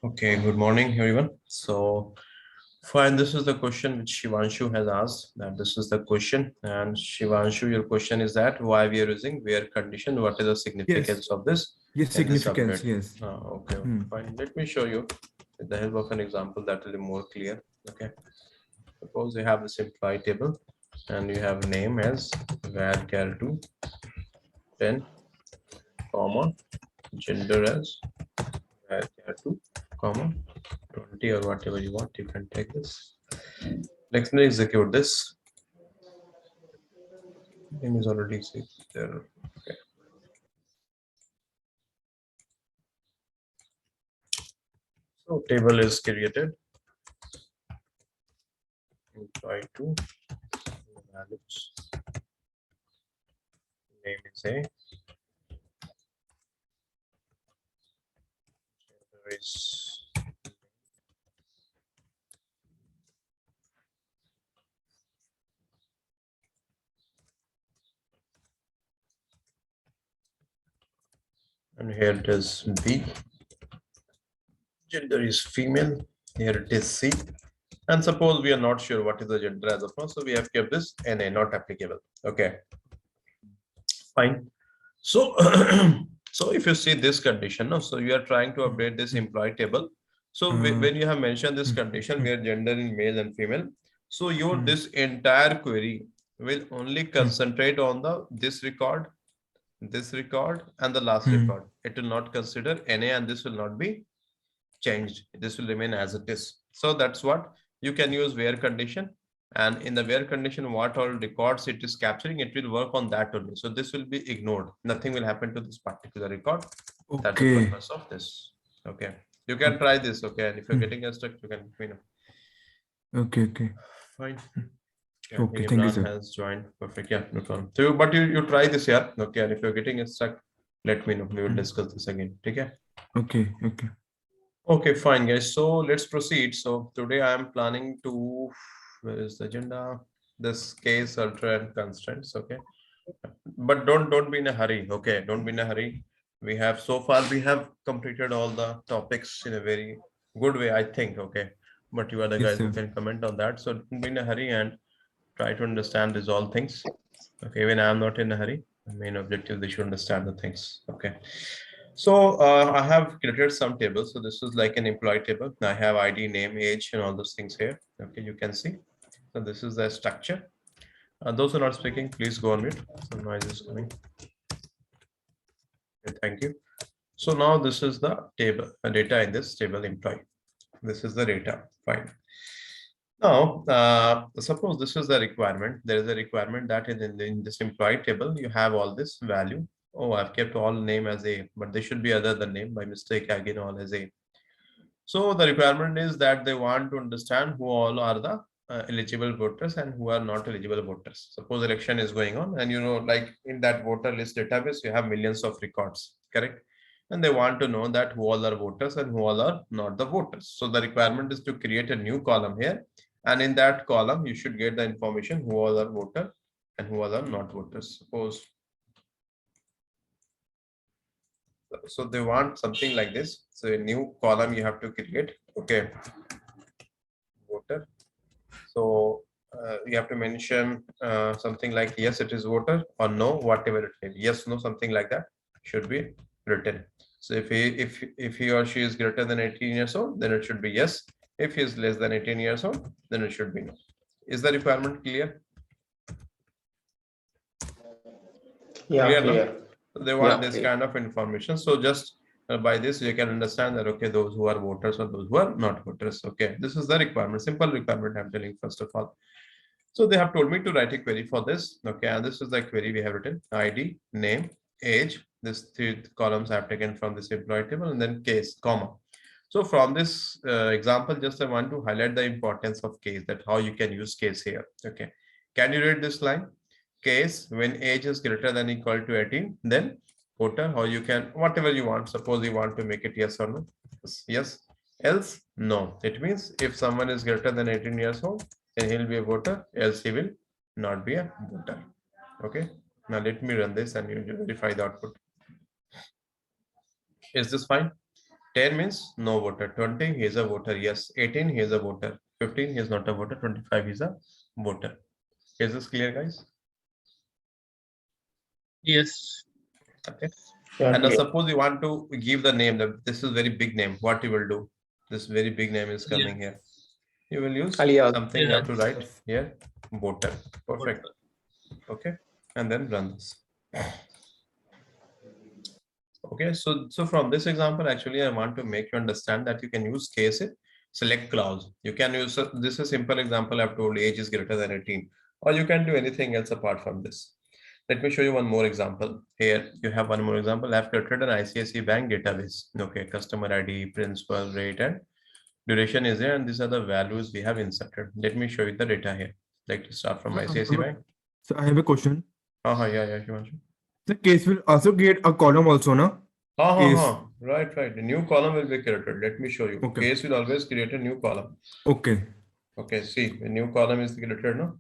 Okay, good morning, everyone. So, fine, this is the question which Shivanshu has asked. That this is the question, and Shivanshu, your question is that why we are using where condition? What is the Yes, significance of this yes, in this significance, update? yes. Okay, Hmm. fine. Let me show you with the help of an example that will be more clear. Okay, suppose you have this employee table, and you have name as varchar2 10, comma gender as varchar2 comma 20 or whatever you want. You can take this. Let me execute this. Name is already there. Okay. So table is created. Try to values. Name is a. Gender is and here it is B. Gender is female. Here it is C. And suppose we are not sure what is the gender as of now, so we have kept this NA, not applicable. Okay, fine. So, so if you see this condition, no, so you are trying to update this employee table. So Uh, when you have mentioned this hmm, condition hmm, where gender is male and female, so your hmm, this entire query will only hmm, concentrate on the this record, and the last hmm. record. It will not consider NA, and this will not be changed. This will remain as it is. So that's what you can use where condition. And in the where condition, what all records it is capturing, it will work on that only. So this will be ignored. Nothing will happen to this particular record. That's the Okay. purpose of this. Okay. You can Okay. try this. Okay. And if you're Hmm. getting stuck, you can, Okay. Okay. fine. Yeah, Okay. Thank you, Imran sir. has joined. Perfect. Yeah, no problem. So, but you try this, yeah. Okay. And if you're getting stuck, let me know. We will Hmm. discuss this again. Okay. Okay. Okay. Okay, fine, guys. So let's proceed. So today I am planning to, where is the agenda? This case, ultra and constraints. Okay, but don't be in a hurry. Okay, don't be in a hurry. We have completed all the topics in a very good way, I think. Okay, but you are the Yes, guys who sir. can comment on that. So don't be in a hurry and try to understand these all things. Okay, when I am not in a hurry, the main objective they should understand the things. Okay. So I have created some tables. So this is like an employee table. I have ID, name, age, and all those things here. Okay, you can see. So this is the structure. Those who are not speaking, please go on mute. Some noise is coming. Okay, thank you. So now this is the table, data in this table employee. This is the data. Fine. Now, suppose this is the requirement. There is a requirement that in this employee table, you have all this value. Oh, I've kept all name as a, but they should be other than name. By mistake, again, all as a. So the requirement is that they want to understand who all are the eligible voters and who are not eligible voters. Suppose election is going on, and like in that voter list database, you have millions of records, correct? And they want to know that who all are voters and who all are not the voters. So the requirement is to create a new column here, and in that column, you should get the information who all are voter and who all are not voters. Suppose so they want something like this. So a new column you have to create. Okay, voter. So you have to mention something like yes, it is voter, or no, whatever it is. Yes, no, something like that should be written. So if he or she is greater than 18 years old, then it should be yes. If he is less than 18 years old, then it should be no. Is the requirement clear? Yeah, Clear, no? clear. So they Yeah, want this clear. kind of information. So just by this, you can understand that, okay, those who are voters or those who are not voters. Okay, this is the requirement, simple requirement I'm telling first of all. So they have told me to write a query for this. Okay, and this is the query we have written: ID, name, age. This three columns I have taken from this employee table, and then case, comma. So from this example, just I want to highlight the importance of case, that how you can use case here. Okay, can you read this line? Case when age is greater than equal to 18, then voter, or you can whatever you want. Suppose you want to make it yes or no. Yes. Else no. It means if someone is greater than 18 years old, then he'll be a voter, else he will not be a voter. Okay. Now let me run this and you verify the output. Is this fine? 10 means no voter. 20, he is a voter. Yes. 18, he is a voter. 15, he is not a voter. 25, he is a voter. Is this clear, guys? Yes. Okay. Yeah, And now clear. suppose you want to give the name that this is very big name. What you will do? This very big name is coming here. You will use Alias. something you have to write Yes. here. Voter. Perfect. Okay. And then run this. Okay, so from this example, actually, I want to make you understand that you can use case it, select clause. You can use this is a simple example. I've told age is greater than 18, or you can do anything else apart from this. Let me show you one more example. Here you have one more example. I've created an ICICI bank database. Okay, customer ID, principal, rate, and duration is there, and these are the values we have inserted. Let me show you the data here. Like to start from ICICI bank. So I have a question. Yeah, Shivanshu. The case will also create a column also, no? Case. Right. A new column will be created. Let me show you. Okay. Case will always create a new column. Okay. Okay, see, a new column is created, no?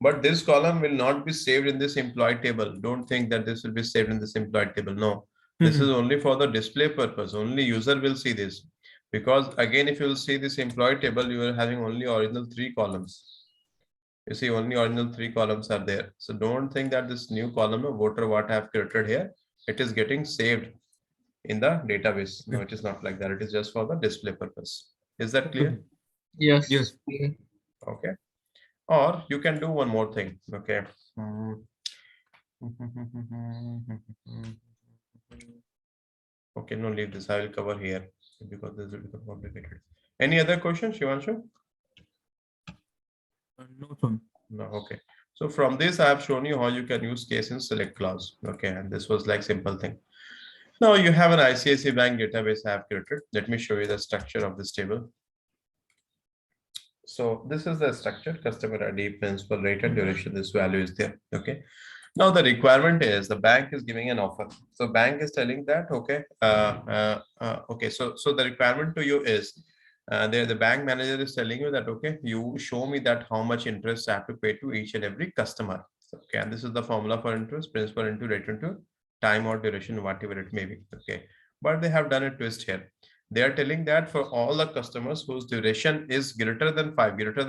But this column will not be saved in this employee table. Don't think that this will be saved in this employee table. No, this is only for the display purpose. Only user will see this. Because again, if you will see this employee table, you are having only original 3 columns. You see, only original 3 columns are there. So don't think that this new column of voter what I have created here, it is getting saved in the database. No, it is not like that. It is just for the display purpose. Is that clear? Yes. Yes. Okay. Or you can do one more thing. Okay. Okay, no, leave this. I will cover here because this will become complicated. Any other question, Shivanshu? No, sir. No, okay. So from this, I have shown you how you can use case in select clause. Okay, and this was like simple thing. Now you have an ICICI bank database I have created. Let me show you the structure of this table. So this is the structure, customer ID, principal, rate, and duration. This value is there. Okay. Now the requirement is the bank is giving an offer. So bank is telling that, okay, okay. So the requirement to you is the bank manager is telling you that, okay, you show me that how much interest I have to pay to each and every customer. Okay, and this is the formula for interest, principal into rate into time or duration, whatever it may be. Okay, but they have done a twist here. They are telling that for all the customers whose duration is greater than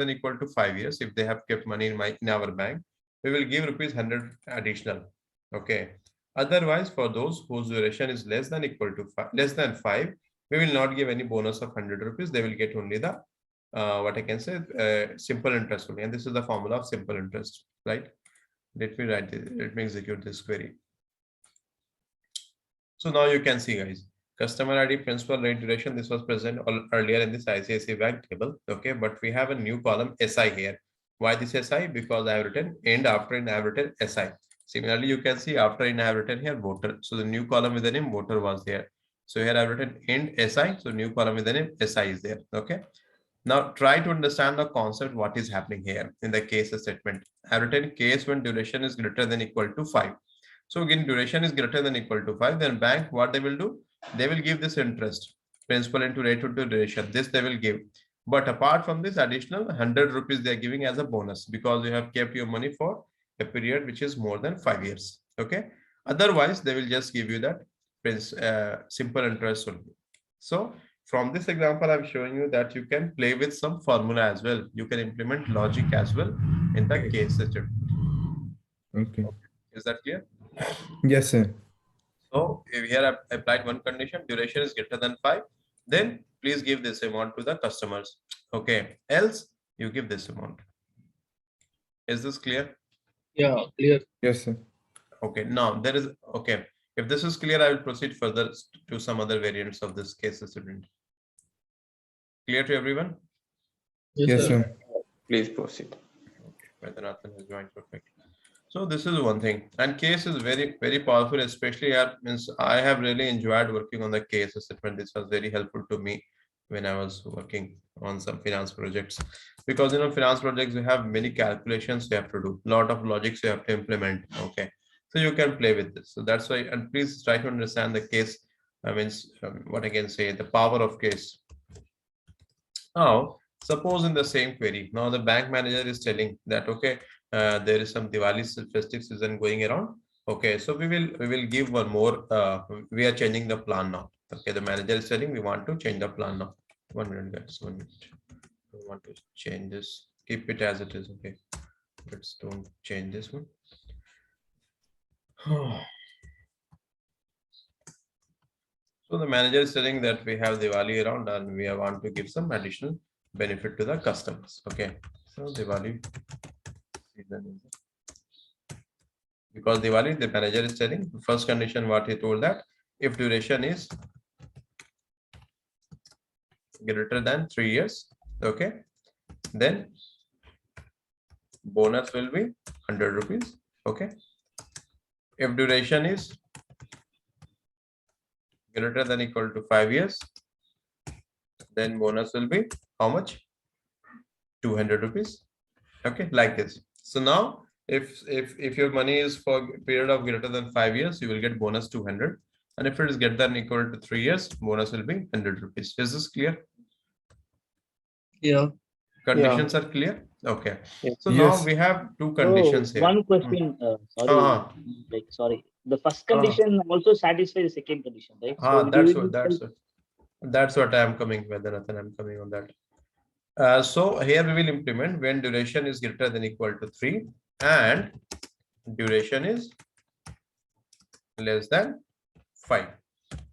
equal to 5 years, if they have kept money in our bank, we will give rupees 100 additional. Okay. Otherwise, for those whose duration is less than 5, we will not give any bonus of 100 rupees. They will get only the what I can say simple interest only. And this is the formula of simple interest, right? Let me write this. Let me execute this query. So now you can see, guys, customer ID, principal, rate, duration. This was present earlier in this ICICI bank table. Okay, but we have a new column SI here. Why this SI? Because I have written end, after and I have written SI. Similarly, you can see after and I have written here voter. So the new column with the name voter was there. So here I have written end SI. So new column with the name SI is there. Okay. Now try to understand the concept, what is happening here in the case statement. I have written case when duration is greater than equal to 5. So again, duration is greater than equal to 5. Then bank, what they will do? They will give this interest, principal into rate into duration. This they will give. But apart from this additional 100 rupees they are giving as a bonus because you have kept your money for a period which is more than 5 years. Okay. Otherwise, they will just give you that simple interest only. So from this example, I'm showing you that you can play with some formula as well. You can implement logic as well in the case system. Okay. Is that clear? Yes, sir. So if here I applied one condition, duration is greater than 5, then please give this amount to the customers. Okay. Else you give this amount. Is this clear? Yeah, clear. Yes, sir. Okay. Now there is, okay. If this is clear, I will proceed further to some other variants of this case student. Clear to everyone? Yes, sir. Please proceed. Vaidyanathan has joined. Perfect. So this is one thing, and case is very, very powerful, especially means I have really enjoyed working on the case statement. This was very helpful to me when I was working on some finance projects, because finance projects you have many calculations you have to do, lot of logics you have to implement. Okay, so you can play with this. So that's why, and please try to understand the case. What I can say, the power of case. Now, suppose in the same query, now the bank manager is telling that, okay, there is some Diwali festive season going around. Okay, so we will give one more. We are changing the plan now. Okay, the manager is telling we want to change the plan now. 1 minute, guys. 1 minute. We want to change this. Keep it as it is. Okay. Let's don't change this one. So the manager is telling that we have Diwali around and we want to give some additional benefit to the customers. Okay. So Diwali season is because Diwali, the manager is telling the first condition what he told that if duration is greater than 3 years, okay, then bonus will be 100 rupees. Okay. If duration is greater than equal to 5 years, then bonus will be how much? 200 rupees. Okay, like this. So now if your money is for period of greater than 5 years, you will get bonus 200, and if it is greater than equal to 3 years, bonus will be 100 rupees. Is this clear? Yeah. Conditions are clear. Okay. Yeah. So Yes. now we have two conditions here. One question, sorry, sorry. The first condition also satisfies the second condition, right? So That's what I am coming with. Nathan, I'm coming on that. So here we will implement when duration is greater than equal to 3 and duration is less than 5.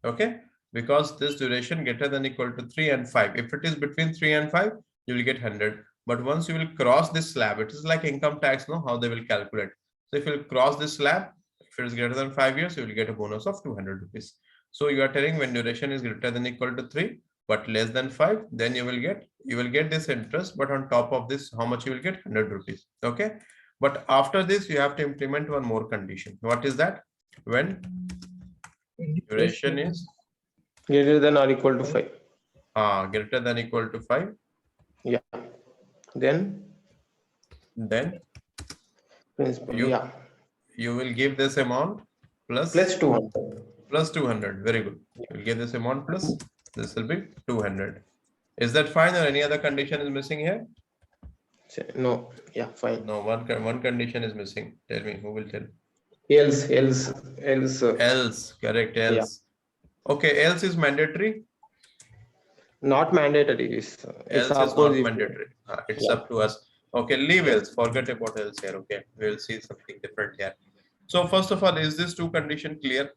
Okay, because this duration greater than equal to 3 and 5. If it is between 3 and 5, you will get 100. But once you will cross this slab, it is like income tax, no? How they will calculate. So if you will cross this slab, if it is greater than 5 years, you will get a bonus of 200 rupees. So you are telling when duration is greater than equal to 3, but less than 5, then you will get this interest, but on top of this, how much you will get? 100 rupees. Okay. But after this, you have to implement one more condition. What is that? When duration is greater than or equal to 5. Greater than equal to 5. Yeah. Then principal. You will give this amount plus 200. plus 200. Very good. You will give this amount plus this will be 200. Is that fine, or any other condition is missing here? No. Yeah, fine. No, one condition is missing. Tell me, who will tell? Else. Else, correct, else. Yeah. Okay, else is mandatory. Not mandatory. Else is not mandatory. It's up to us. Okay, leave else. Forget about else here. Okay, we will see something different here. So first of all, is this two condition clear?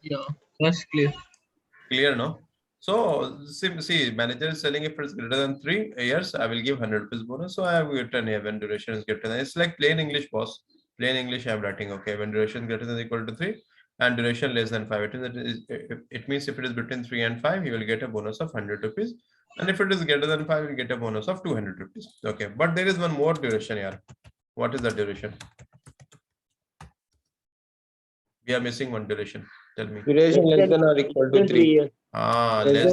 Yeah. That's clear. Clear, no? So see, manager is selling if it's greater than 3 years, I will give 100 rupees bonus. So I have written here when duration is greater than. It's like plain English, boss. Plain English, I'm writing. Okay, when duration greater than equal to 3 and duration less than 5. It means if it is between 3 and 5, you will get a bonus of 100 rupees. And if it is greater than 5, you will get a bonus of 200 rupees. Okay, but there is one more duration here. What is the duration? We are missing one duration. Tell me. Duration less than or equal to 3 years. Less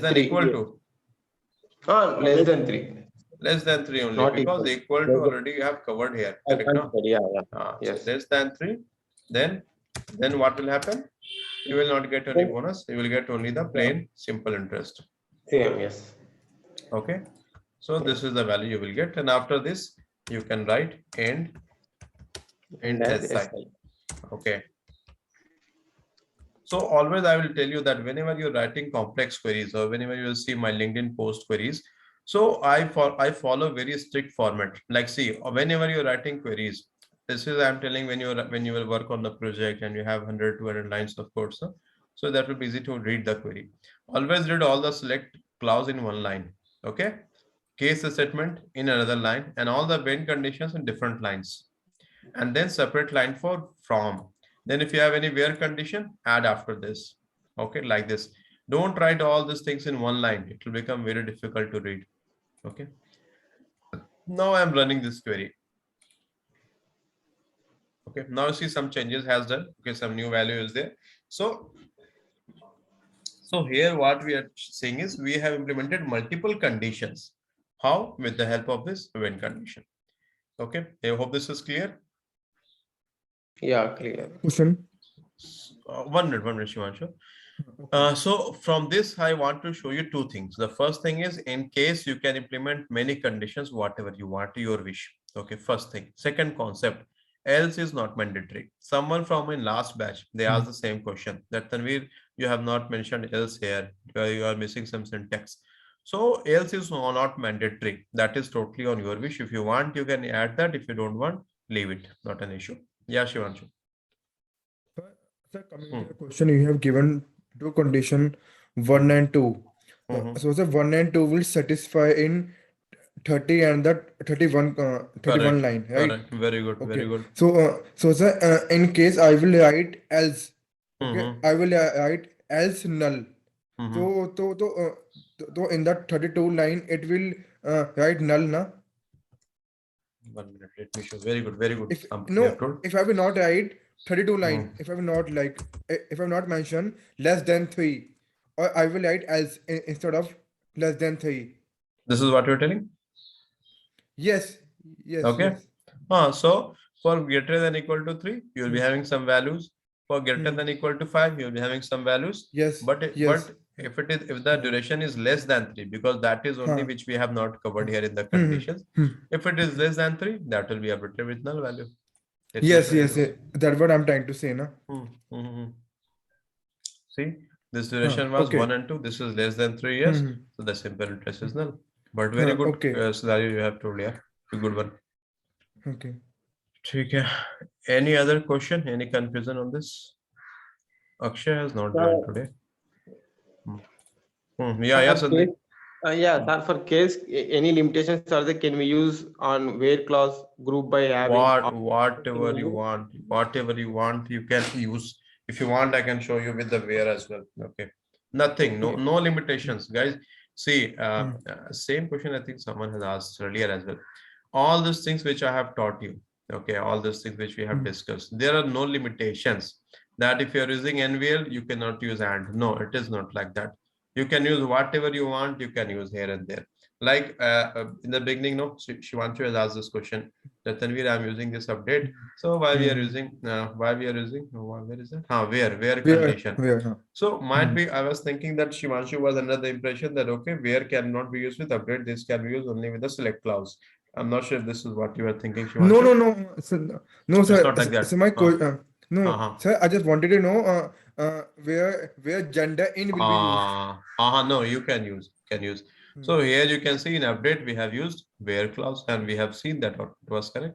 than equal to. Less than 3. Less than 3 only, Not because equal to already you have covered here. Correct, no? Yeah. Yes. So less than 3, then what will happen? You will not get any bonus. You will get only the plain simple interest. Same, yes. Okay. So this is the value you will get, and after this you can write end SI. Okay. So always I will tell you that whenever you're writing complex queries or whenever you see my LinkedIn post queries, so I follow very strict format. Like, see, whenever you're writing queries, this is I'm telling when you will work on the project and you have 100, 200 lines of code, so that will be easy to read the query. Always read all the select clause in one line. Okay. Case statement in another line, and all the when conditions in different lines, and then separate line for from. Then if you have any where condition, add after this. Okay, like this. Don't write all these things in one line. It will become very difficult to read. Okay. Now I'm running this query. Okay, now you see some changes has done. Okay, some new value is there. So here what we are saying is we have implemented multiple conditions. How? With the help of this when condition. Okay, I hope this is clear. Yeah, clear. Question. 1 minute, Shivanshu. So from this, I want to show you two things. The first thing is, in case you can implement many conditions, whatever you want, your wish. Okay, first thing. Second concept, else is not mandatory. Someone from in last batch, they asked the same question that Tanvir, you have not mentioned else here. You are missing some syntax. So else is not mandatory. That is totally on your wish. If you want, you can add that. If you don't want, leave it. Not an issue. Yeah, Shivanshu. Sir, coming to the question, you have given two condition 1 and 2. So the 1 and 2 will satisfy in 30 and the 31 31 Correct. line, right? Correct. Very good. Very Okay. good. So sir, in case I will write else, okay, Mhm. I will write else null. Mhm. So in that 32 line, it will write null, na? 1 minute. Let me show. Very good. Very good. If Something you have no, told. if I will not write 32 line, Mhm. if I will not if I will not mention less than 3, or I will write else instead of less than 3. This is what you're telling. Yes, yes, Okay. yes. So for greater than equal to 3, you will be having some values. For greater Hmm. than equal to 5, you will be having some values. Yes, But yes. if the duration is less than 3, because that is only Huh. which we have not covered here in the Hmm, hmm, conditions. hmm. If it is less than 3, that will be updated with null value. Let me Yes, show you yes, this. that's what I'm trying to say, na? See, this duration was Okay. 1 and 2. This is less than 3 years. Hmm. So the simple interest is null. But very good Okay. scenario you have told, yeah. A good one. Okay. Okay. Any other question? Any confusion on this? Akshay has not joined today. Yeah, yeah, For Sandeep. case, yeah, sir, for case, any limitations are there, can we use on where clause group by having Whatever you want, you can use. If you want, I can show you with the where as well. Okay. Nothing, no limitations, guys. See, same question I think someone has asked earlier as well. All these things which I have taught you, okay, all these things which we have discussed, there are no limitations that if you're using NVL, you cannot use AND. No, it is not like that. You can use whatever you want, you can use here and there. Like in the beginning, no, Shivanshu has asked this question that Tanvir, I'm using this update. So why we are using, where is that? Where condition. Huh? So might be, I was thinking that Shivanshu was under the impression that, okay, where cannot be used with update, this can be used only with the select clause. I'm not sure if this is what you are thinking, Shivanshu. No, sir, no, It's sir. not like that. So no, sir. I just wanted to know where gender in will be used. No, you can use. So here you can see in update we have used where clause and we have seen that it was correct.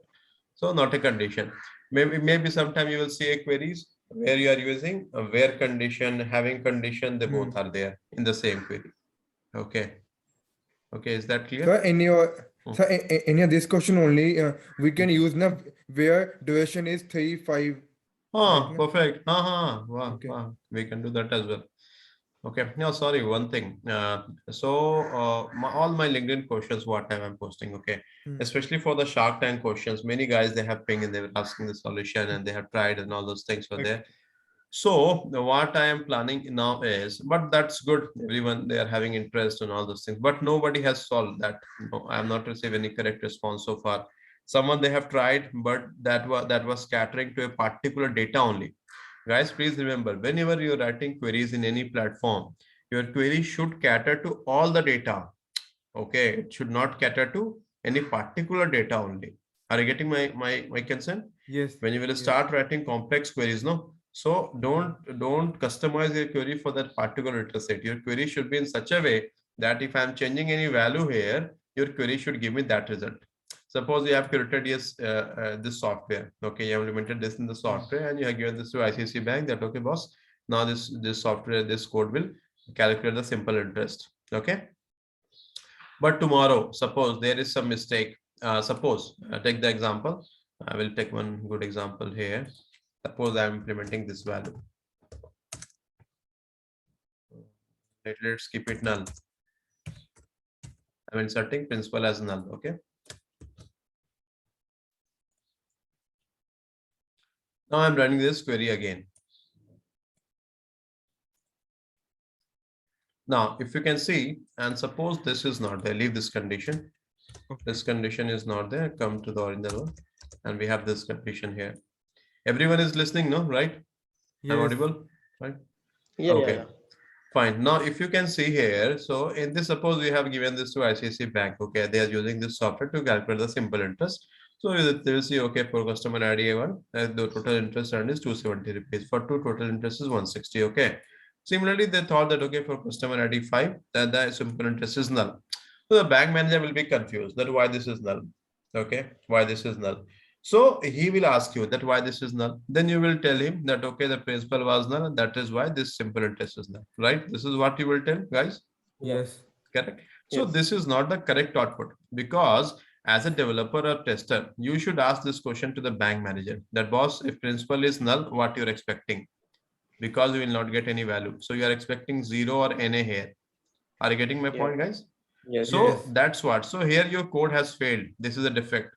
So not a condition. Maybe sometime you will see a queries where you are using a where condition, having condition, they both are there in the same query. Okay. Okay, is that clear? Sir, in your this question only, we can use na where duration is 3, 5. Right, na? Perfect. Wow, Okay. wow. We can do that as well. Okay. No, sorry. One thing. All my LinkedIn questions, what time I'm posting. Okay. Especially for the Shark Tank questions, many guys they have pinged and they were asking the solution and they have tried and all those things were there. So what I am planning now is, but that's good. Everyone they are having interest in all those things, but nobody has solved that. No, I have not received any correct response so far. Someone they have tried, but that was scattering to a particular data only. Guys, please remember, whenever you're writing queries in any platform, your query should cater to all the data. Okay, it should not cater to any particular data only. Are you getting my concern? Yes. When you will start writing complex queries, no. So don't customize your query for that particular data set. Your query should be in such a way that if I'm changing any value here, your query should give me that result. Suppose you have created this software. Okay, you have implemented this in the software and you have given this to ICICI Bank that okay, boss. Now this software, this code will calculate the simple interest. Okay. But tomorrow, suppose there is some mistake. Suppose take the example. I will take one good example here. Suppose I am implementing this value. Let's keep it null. I'm inserting principal as null. Okay. Now I'm running this query again. Now, if you can see, and suppose this is not there, leave this condition. Okay. This condition is not there. Come to the original one, and we have this condition here. Everyone is listening, no? Right? Yes. I'm audible, right? Yeah, okay. yeah. Fine. Now, if you can see here, so in this, suppose we have given this to ICICI Bank. Okay, they are using this software to calculate the simple interest. So they will see, okay, for customer ID 1, the total interest earned is 270 rupees. For 2, total interest is 160. Okay. Similarly, they thought that, okay, for customer ID 5, that the simple interest is null. So the bank manager will be confused that why this is null. Okay, why this is null. So he will ask you that why this is null. Then you will tell him that, okay, the principal was null, and that is why this simple interest is null. Right? This is what you will tell, guys. Yes. Correct. So Yes. this is not the correct output, because as a developer or tester, you should ask this question to the bank manager that, boss, if principal is null, what you're expecting? Because you will not get any value. So you are expecting 0 or NA here. Are you getting my Yeah. point, guys? Yes. So Yes. that's what. So here your code has failed. This is a defect.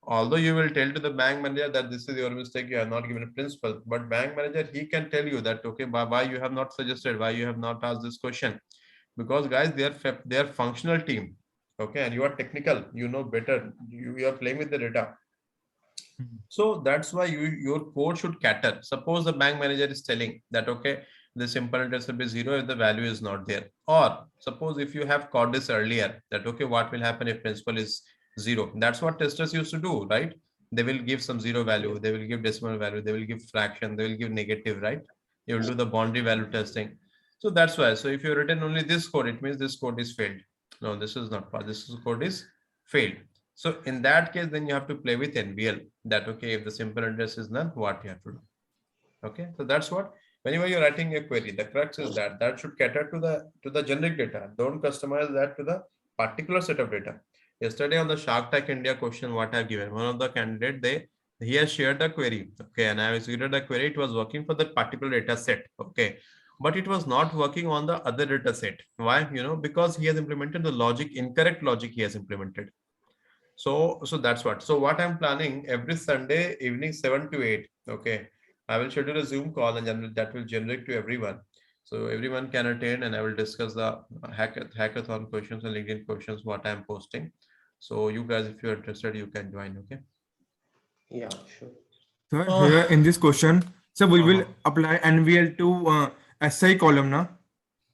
Although you will tell to the bank manager that this is your mistake, you have not given a principal, but bank manager, he can tell you that, okay, why you have not suggested, why you have not asked this question. Because guys, they are functional team. Okay, and you are technical, you know better. You are playing with the data. So that's why your code should cater. Suppose the bank manager is telling that, okay, the simple interest will be 0 if the value is not there. Or suppose if you have caught this earlier, that, okay, what will happen if principal is 0? That's what testers used to do, right? They will give some 0 value, they will give decimal value, they will give fraction, they will give negative, right? You will do the boundary value testing. So that's why. So if you written only this code, it means this code is failed. No, this is not. This code is failed. So in that case, then you have to play with NVL that, okay, if the simple interest is null, what you have to do. Okay, so that's what, whenever you're writing a query, the crux is that should cater to the generic data. Don't customize that to the particular set of data. Yesterday on the Shark Tank India question, what I've given, one of the candidate, he has shared the query. Okay, and I executed the query. It was working for that particular data set. Okay, but it was not working on the other data set. Why? Because he has implemented the logic, incorrect logic he has implemented. So that's what. So what I'm planning, every Sunday evening 7 to 8. Okay, I will schedule a Zoom call, and that will generate to everyone. So everyone can attend, and I will discuss the hackathon questions and LinkedIn questions what I'm posting. So you guys, if you're interested, you can join. Okay. Yeah, sure. So here in this question, so we will Uh-huh. apply NVL to SI column, na?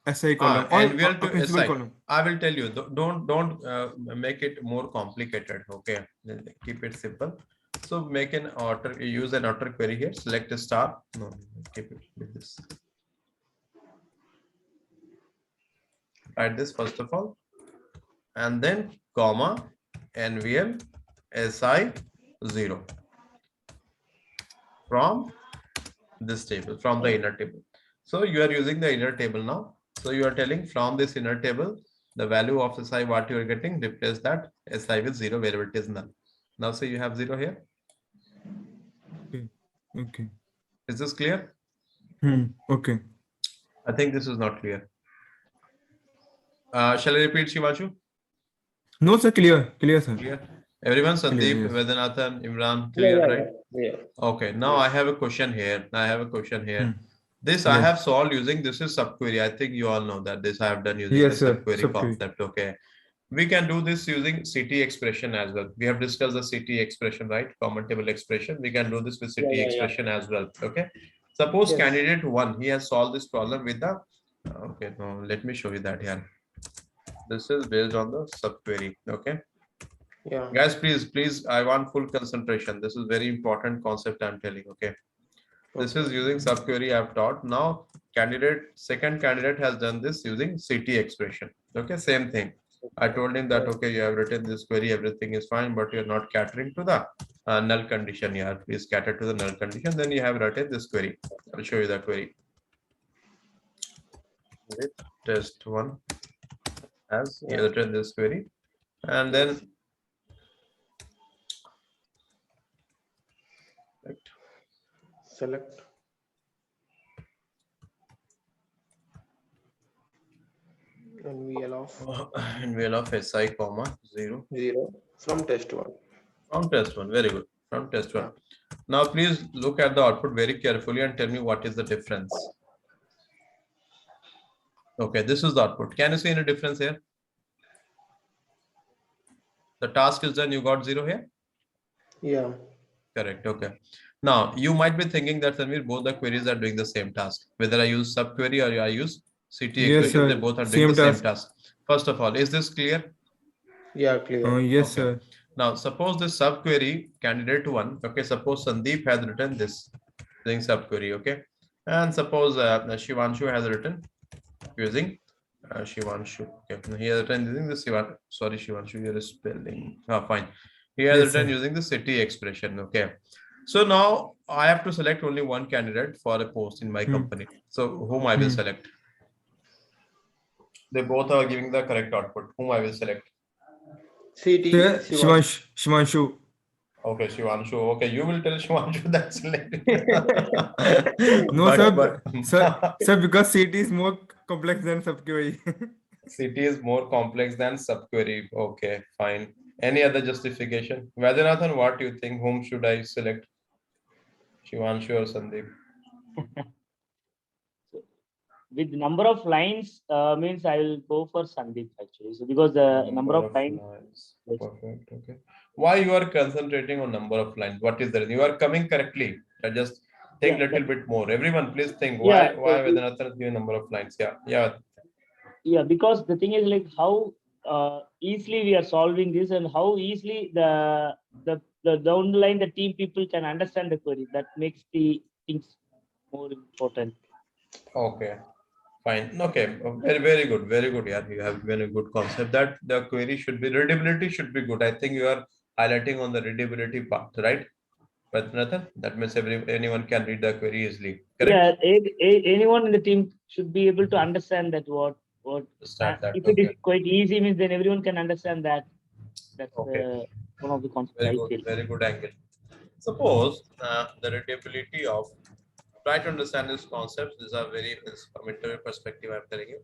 SI column or NVL a to principal SI. column. I will tell you. Don't make it more complicated. Okay, keep it simple. So make an outer, use an outer query here. Select a star. No, keep it with this. Write this first of all, and then comma NVL SI 0 from this table, from the inner table. So you are using the inner table now. So you are telling from this inner table, the value of SI what you are getting, replace that SI with 0 wherever it is null. Now say you have 0 here. Okay. Okay. Is this clear? Okay. I think this is not clear. Shall I repeat, Shivanshu? No, sir. Clear. Clear, sir. Clear. Everyone, Sandeep, yes. Vedanthan, Imran, Yeah, clear, yeah, right? yeah. Okay, now I have a question here. This I Yes. have solved using, this is subquery. I think you all know that this I have done using Yes, the sir. subquery Subquery. concept. Okay. We can do this using CT expression as well. We have discussed the CT expression, right? Common table expression. We can do this with CT Yeah. expression as well. Okay. Suppose Yes. candidate 1, he has solved this problem with the, okay, no, let me show you that here. This is based on the subquery. Okay. Yeah. Guys, please, I want full concentration. This is very important concept I'm telling. Okay. This is using subquery I've taught. Now, second candidate has done this using CT expression. Okay, same thing. I told him that, okay, you have written this query, everything is fine, but you're not catering to the null condition here. Please cater to the null condition. Then you have written this query. I'll show you the query. Test 1 has written this query, and then Select NVL of SI comma 0 0 from test 1. from test 1. Very good. From test 1. Now please look at the output very carefully and tell me what is the difference. Okay, this is the output. Can you see any difference here? The task is done, you got 0 here? Yeah. Correct. Okay. Now you might be thinking that, Tanvir, both the queries are doing the same task. Whether I use subquery or I use CT Yes, equation, they sir. both are doing Same the same task. task. First of all, is this clear? Yeah, clear. Yes, Okay. sir. Now, suppose this subquery candidate one, okay, suppose Sandeep has written this using subquery, okay, and suppose Shivanshu has written using Shivanshu, okay, he has written using the Shivanshu, your spelling, fine. He has Yes, written sir. using the city expression, okay. So now I have to select only one candidate for a post in my company. So whom I will select? They both are giving the correct output. Whom I will select? CT, Shivan. Shivanshu. Okay, Shivanshu. Okay, you will tell Shivanshu that select. No, but sir, because CT is more complex than subquery. city is more complex than subquery. Okay, fine. Any other justification? Vaidyanathan, what do you think? Whom should I select? Shivanshu or Sandeep? With number of lines means I will go for Sandeep actually. So because the number of lines. lines. Perfect. Okay. Why you are concentrating on number of lines? What is the reason? You are coming correctly. Just think Yeah, little bit more. Everyone, please think. yeah. Why Vaidyanathan is giving number of lines? Yeah. Yeah. Yeah, because the thing is like how easily we are solving this and how easily the down the line the team people can understand the query. That makes the things more important. Okay. Fine. Okay. Very good. Very good. Yeah. You have given a good concept that the query should be readability should be good. I think you are highlighting on the readability part, right? But Nathan, that means anyone can read the query easily. Yeah, Correct? anyone in the team should be able to understand that what Start that. if it is Okay. quite easy means then everyone can understand that. That's Okay. one of the concepts Very I good. feel. Very good angle. Suppose the readability of, try to understand this concept. These are very, from interview perspective, I'm telling you.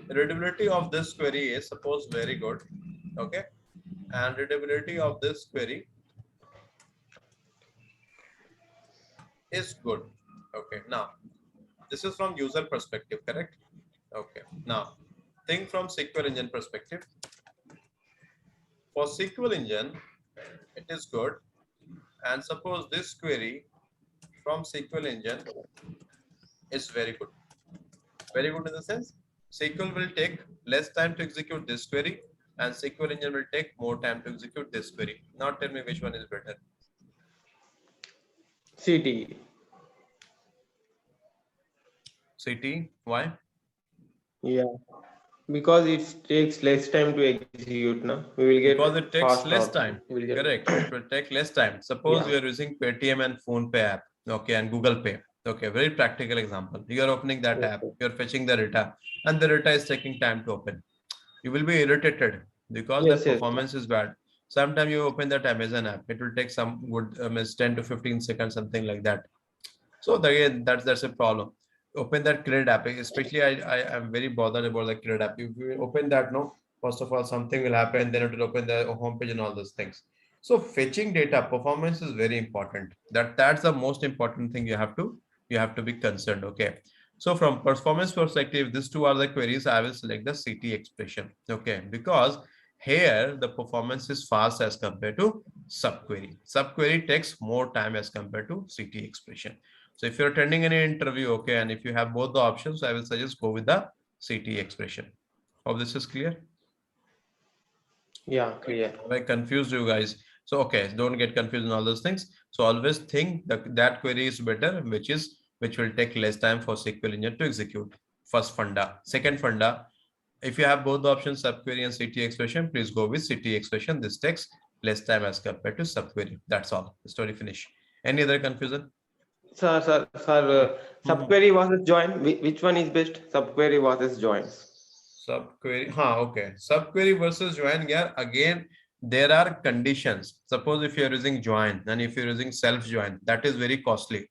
The readability of this query is suppose very good. Okay. And readability of this query is good. Okay. Now, this is from user perspective, correct? Okay. Now, think from SQL engine perspective. For SQL engine, it is good. And suppose this query from SQL engine is very good. Very good in the sense SQL will take less time to execute this query and SQL engine will take more time to execute this query. Now tell me which one is better. CT. CT, why? Yeah. Because it takes less time to execute now. We will get Because it takes fast less output. time. We will get Correct. It will take less time. Suppose yeah. you are using Paytm and PhonePe app, okay, and Google Pay. Okay, very practical example. You are opening that app, you are fetching the data, and the data is taking time to open. You will be irritated because the Yes, yes. performance is bad. Sometimes you open that Amazon app, it will take some good 10 to 15 seconds, something like that. So again, that's a problem. Open that credit app, especially I am very bothered about the credit app. If you open that, no, first of all, something will happen, then it will open the homepage and all those things. So fetching data performance is very important. That's the most important thing you have to be concerned. Okay. So from performance perspective, these two are the queries. I will select the CT expression. Okay, because here the performance is fast as compared to subquery. Subquery takes more time as compared to CT expression. So if you're attending any interview, okay, and if you have both the options, I will suggest go with the CT expression. Hope this is clear. Yeah, clear. Have I confused you guys? So okay, don't get confused in all those things. So always think that query is better, which will take less time for SQL engine to execute. First funda. Second funda, if you have both the options, subquery and CT expression, please go with CT expression. This takes less time as compared to subquery. That's all. The story finish. Any other confusion? Sir, subquery versus join. Which one is best? Subquery versus join. Subquery, okay. Subquery versus join, yeah. Again, there are conditions. Suppose if you're using join and if you're using self join, that is very costly.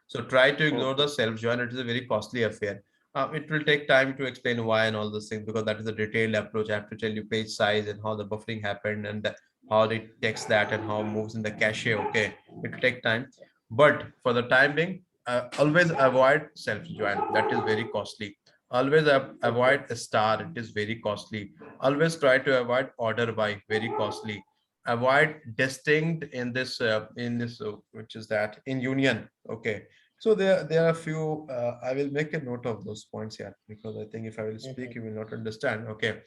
So try to ignore the self join. It is a very costly affair. It will take time to explain why and all those things because that is a detailed approach. I have to tell you page size and how the buffering happened and how it takes that and how it moves in the cache. Okay, it will take time. But for the time being, always avoid self join. That is very costly. Always avoid a star, it is very costly. Always try to avoid order by, very costly. Avoid distinct in this which is that in union. Okay, So there are a few. I will make a note of those points here because I think if I will speak, you will not understand. Okay.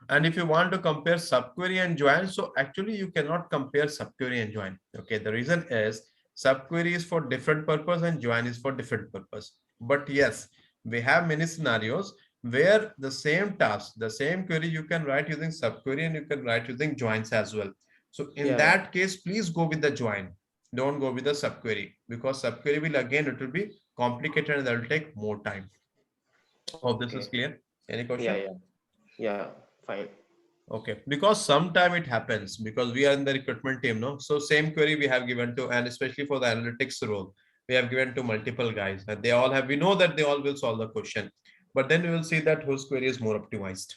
And if you want to compare subquery and join, so actually you cannot compare subquery and join. Okay. The reason is subquery is for different purpose and join is for different purpose. But yes, we have many scenarios where the same task, the same query you can write using subquery and you can write using joins as well. So in that case, please go with the join. Don't go with the subquery because subquery will again, it will be complicated and that will take more time. Hope this is clear. Any question? Yeah, fine. Okay, because sometime it happens because we are in the recruitment team, no? So same query we have given to, and especially for the analytics role, we have given to multiple guys and they all have, we know that they all will solve the question, but then we will see that whose query is more optimized.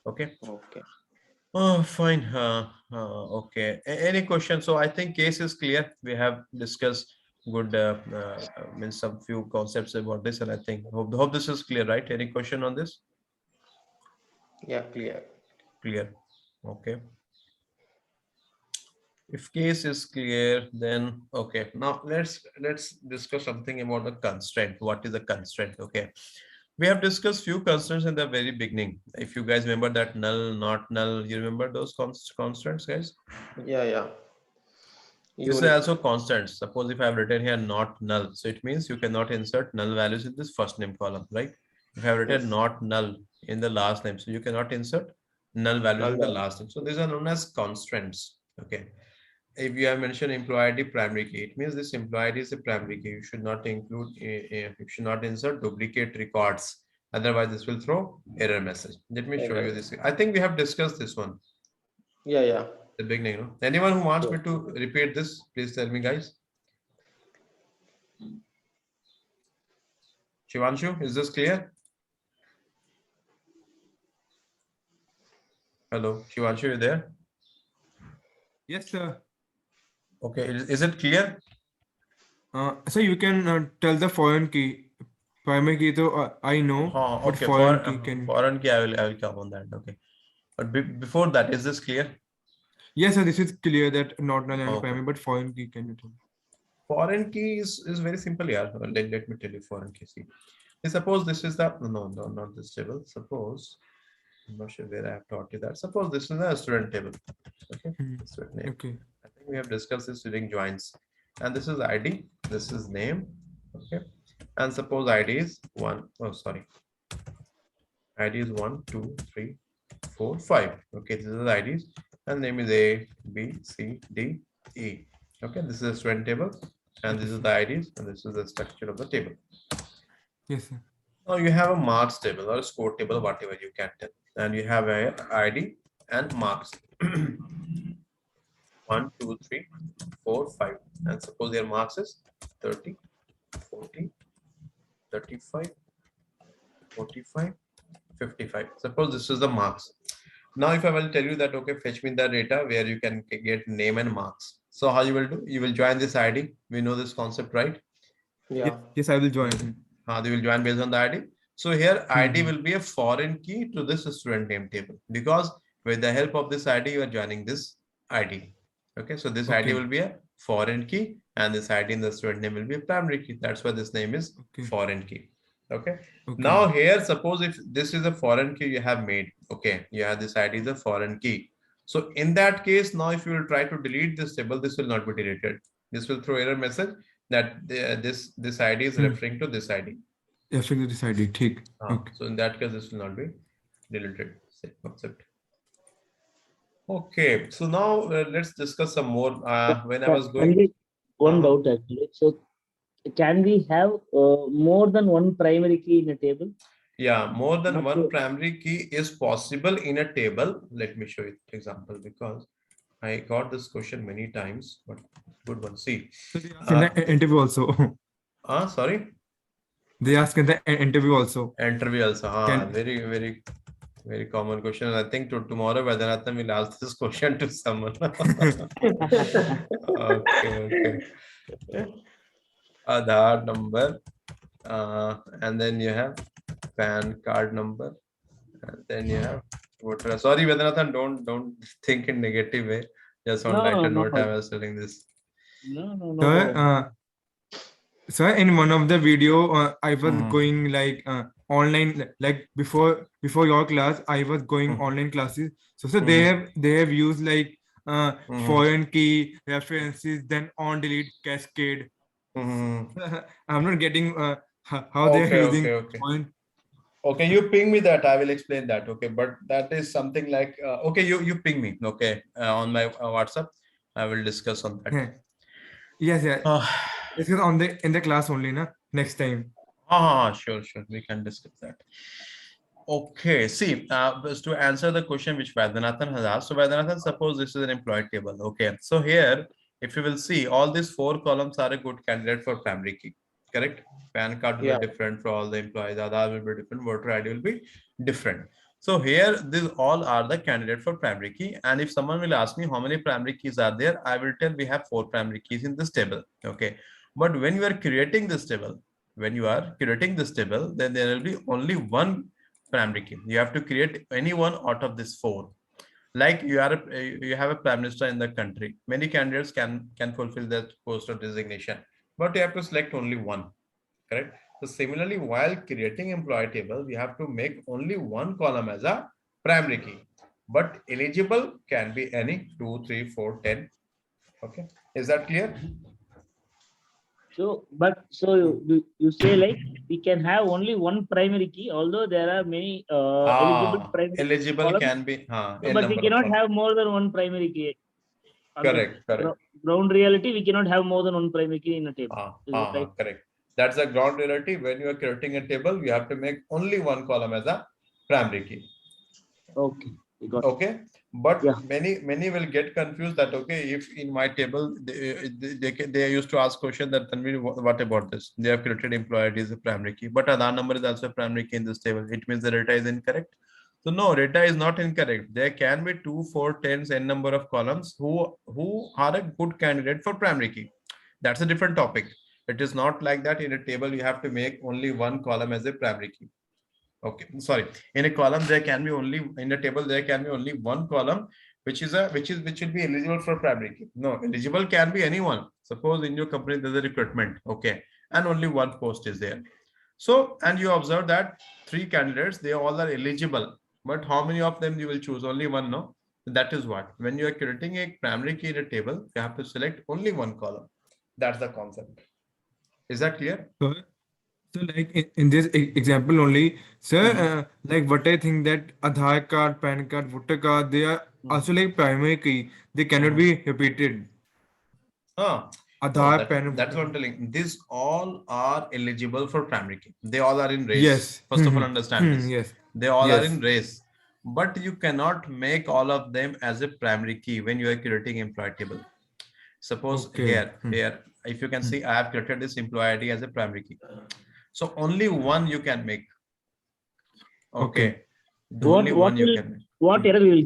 Okay. Okay. Oh, fine. Okay. Any question? So I think case is clear. We have discussed good, means some few concepts about this, and I think hope this is clear, right? Any question on this? Yeah, clear. Clear. Okay. If case is clear, then okay. Now let's discuss something about the constraint. What is the constraint? Okay. We have discussed few constraints in the very beginning. If you guys remember that null, not null, you remember those constraints, guys? Yeah. This is Unique. also constant. Suppose if I have written here not null, so it means you cannot insert null values in this first name column, right? If I have written Yes. not null in the last name, so you cannot insert null values in the Null. last name. So these are known as constraints. Okay. If you have mentioned employee ID primary key, it means this employee ID is a primary key. You should not include, you should not insert duplicate records. Otherwise, this will throw error message. Let me show you this. I think we have discussed this one. Yeah. The beginning. No? Anyone who wants me to repeat this, please tell me, guys. Shivanshu, is this clear? Hello, Shivanshu, you there? Yes, sir. Okay, is it clear? So you can tell the foreign key. Primary key, though I know, but Okay, foreign key can. foreign key, I will come on that. Okay, but before that, is this clear? Yes, sir. This is clear that not null and Okay. primary, but foreign key can you tell? Foreign key is very simple. Yeah, let me tell you foreign key. See, suppose this is the no, not this table. Suppose I'm not sure where I have taught you that. Suppose this is a student table. Okay, student name. Okay. I think we have discussed this during joins, and this is ID. This is name. Okay, and suppose ID is one. Oh, sorry. ID is 1, 2, 3, 4, 5. Okay, this is the IDs, and name is A, B, C, D, E. Okay, this is a student table, and this is the IDs, and this is the structure of the table. Yes, sir. Now you have a marks table or a score table, whatever you can tell, and you have a ID and marks. 1, 2, 3, 4, 5, and suppose your marks is 30, 40, 35, 45, 55. Suppose this is the marks. Now, if I will tell you that, okay, fetch me the data where you can get name and marks. So how you will do? You will join this ID. We know this concept, right? Yeah. Yes, I will join. They will join based on the ID. So here ID will be a foreign key to this student name table because with the help of this ID, you are joining this ID. Okay, so this ID will be a foreign key and this ID in the student name will be a primary key. That's why this name is foreign key. Okay. Now here, suppose if this is a foreign key you have made, okay, you have this ID is a foreign key. So in that case, now if you will try to delete this table, this will not be deleted. This will throw error message that this ID is referring to this ID. Referring to this ID. Okay. So in that case, this will not be deleted. Same concept. Okay, so now let's discuss some more. When I was going, one doubt actually. So can we have more than one primary key in a table? Yeah, more than one primary key is possible in a table. Let me show you an example because I got this question many times, but good one. See, so they ask in the interview also. Sorry. They ask in the interview also. Interview also. Very common question. And I think tomorrow Vedanatham will ask this question to someone. Okay. Aadhaar number, and then you have PAN card number, and then you have voter. Sorry, Vedanatham, don't think in negative way. Just on lighter note, I was telling this. No. Sir, in one of the video, I was Mhm. going like online, like before your class, I was going Mhm. online classes. So, sir, Mhm. they have used like Mhm. foreign key references, then on delete cascade. Mhm. I'm not getting how they are Okay, okay, using okay. foreign. Okay, you ping me that. I will explain that. Okay, but that is something like okay, you ping me. Okay, on my WhatsApp. I will discuss on that. Yes, yeah. Uh, This is on the in the class only, na? Next time. sure, sure. We can discuss that. Okay, see, just to answer the question which Vaidyanathan has asked. So Vaidyanathan, suppose this is an employee table. Okay, so here, if you will see, all these four columns are a good candidate for primary key. Correct? PAN card will Yeah. be different for all the employees. Aadhaar will be different. Voter ID will be different. So here, these all are the candidate for primary key. And if someone will ask me how many primary keys are there, I will tell we have 4 primary keys in this table. Okay, but when you are creating this table, then there will be only one primary key. You have to create any one out of this 4. Like you have a prime minister in the country. Many candidates can fulfill that post of designation, but you have to select only one. Correct. So similarly, while creating employee table, we have to make only one column as a primary key. But eligible can be any 2, 3, 4, 10. Okay. Is that clear? So, but so you say like we can have only one primary key, although there are many eligible primary Eligible columns. can be So, n but we number of cannot columns. have more than one primary key. On the Correct, correct. ground reality, we cannot have more than one primary key in a table. Is it right? Correct. That's a ground reality. When you are creating a table, you have to make only one column as a primary key. Okay, we got it. Okay, but Yeah. many will get confused that okay, if in my table they used to ask question that Tanvir, what about this? They have created employee ID as a primary key, but Aadhaar number is also a primary key in this table. It means the data is incorrect. So no, data is not incorrect. There can be 2, 4, 10, n number of columns who are a good candidate for primary key. That's a different topic. It is not like that in a table you have to make only one column as a primary key. Okay, sorry. In a column, there can be only in a table there can be only one column, which will be eligible for primary key. No, eligible can be anyone. Suppose in your company there's a recruitment, okay, and only one post is there. So, and you observe that 3 candidates, they all are eligible, but how many of them you will choose? Only one, no? That is what. When you are creating a primary key in a table, you have to select only one column. That's the concept. Is that clear? So like in this example only, sir, like what I think that Aadhaar card, PAN card, voter card, they are also like primary key. They cannot be repeated. No, Aadhaar, PAN, that's voter what I'm card. telling. These all are eligible for primary key. They all are in race. Yes. First of all, understand this. Yes. They all are Yes. in race. But you cannot make all of them as a primary key when you are creating employee table. Suppose Okay. here, if you can see, I have created this employee ID as a primary key. So only one you can make. Okay. Okay. Only one you can make. What error will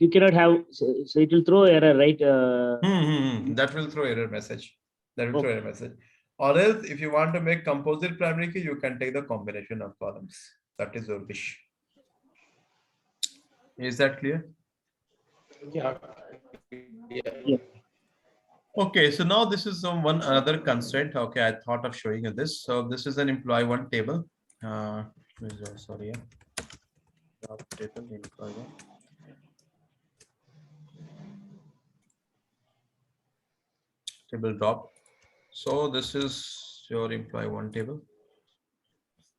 you cannot have, so it will throw error, right? That will throw error message. That will throw Okay. error message. Or else, if you want to make composite primary key, you can take the combination of columns. That is your wish. Is that clear? Yeah. Yeah. Okay, so now this is one another constraint. Okay, I thought of showing you this. So this is an employee one table. Sorry, yeah. Job table, employee one. Table drop. So this is your employee one table.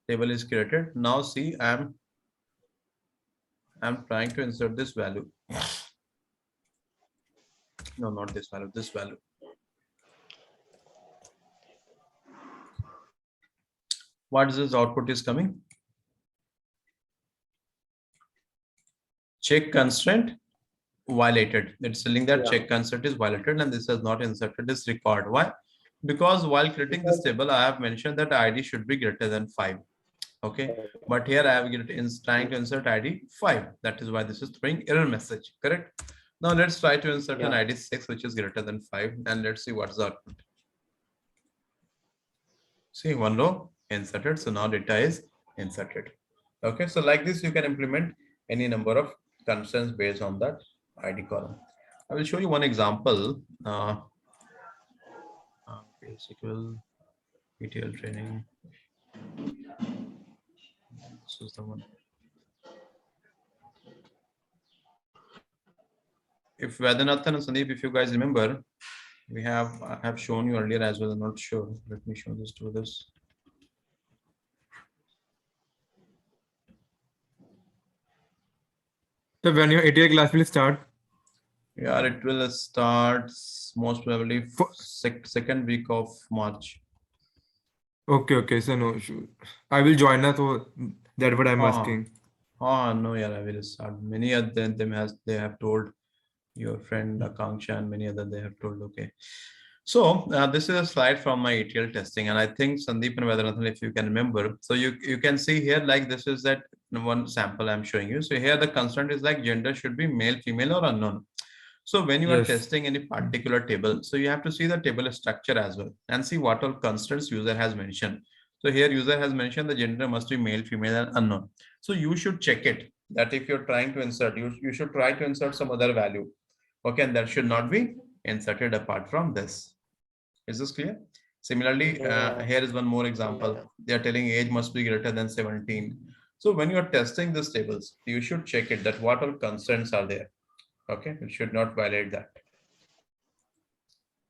Table is created. Now see, I'm trying to insert this value. No, not this value, this value. What is this output is coming? Check constraint violated. It's telling that check constraint is violated and this has not inserted this record. Why? Because while creating this table, I have mentioned that ID should be greater than 5. Okay, but here I have trying to insert ID 5. That is why this is throwing error message. Correct. Now let's try to insert an ID 6 which is greater than 5 and let's see what's the output. See, one row inserted, so now data is inserted. Okay, so like this you can implement any number of constraints based on that ID column. I will show you one example. SQL ETL training. This is the one. If Vedanath and Sandeep, if you guys remember, I have shown you earlier as well. I'm not sure. Let me show this to this. So when your ATL class will start? Yeah, it will start most probably second week of March. Okay. So no issue. I will join us. So that's what I'm asking. No, yeah, I will start. Many of them they have told your friend Akanksha and many other they have told. Okay. So this is a slide from my ETL testing, and I think Sandeep and Vedanathan, if you can remember, so you can see here like this is that one sample I'm showing you. So here the constraint is like gender should be male, female, or unknown. So when you are Yes. testing any particular table, so you have to see the table structure as well and see what all constants user has mentioned. So here user has mentioned the gender must be male, female, and unknown. So you should check it that if you're trying to insert, you should try to insert some other value. Okay, and that should not be inserted apart from this. Is this clear? Similarly, here is one more example. They are telling age must be greater than 17. So when you are testing these tables, you should check it that what all constants are there. Okay, it should not violate that.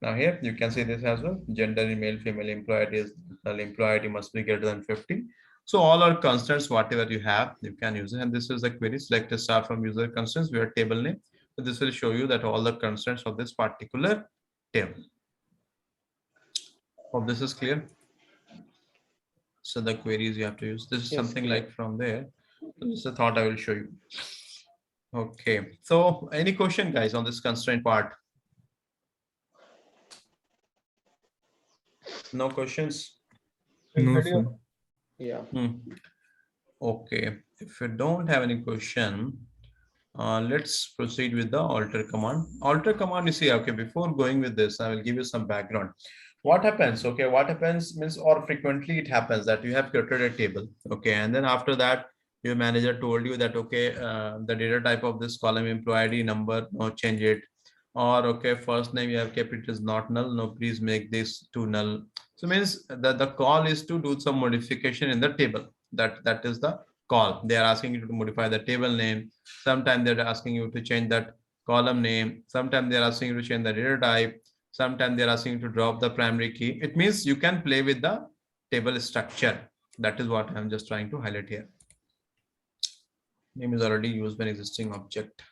Now here you can see this as well. Gender in male, female, employee ID must be greater than 50. So all our constants, whatever you have, you can use it. And this is the query. Select a star from user constants. We are table name. So this will show you that all the constants of this particular table. Hope this is clear. So the queries you have to use. This is something like from there. So this is a thought I will show you. Okay. So any question, guys, on this constraint part? No questions? No, sir. Yeah. Okay. If you don't have any question, let's proceed with the alter command. Alter command, you see, okay, before going with this, I will give you some background. What happens? Okay, what happens means, or frequently it happens that you have created a table. Okay, and then after that, your manager told you that, okay, the data type of this column, employee ID number, no, change it. Or, okay, first name you have kept it is not null. No, please make this to null. So means that the call is to do some modification in the table. That is the call. They are asking you to modify the table name. Sometimes they're asking you to change that column name. Sometimes they're asking you to change the data type. Sometimes they're asking you to drop the primary key. It means you can play with the table structure. That is what I'm just trying to highlight here. Name is already used by an existing object.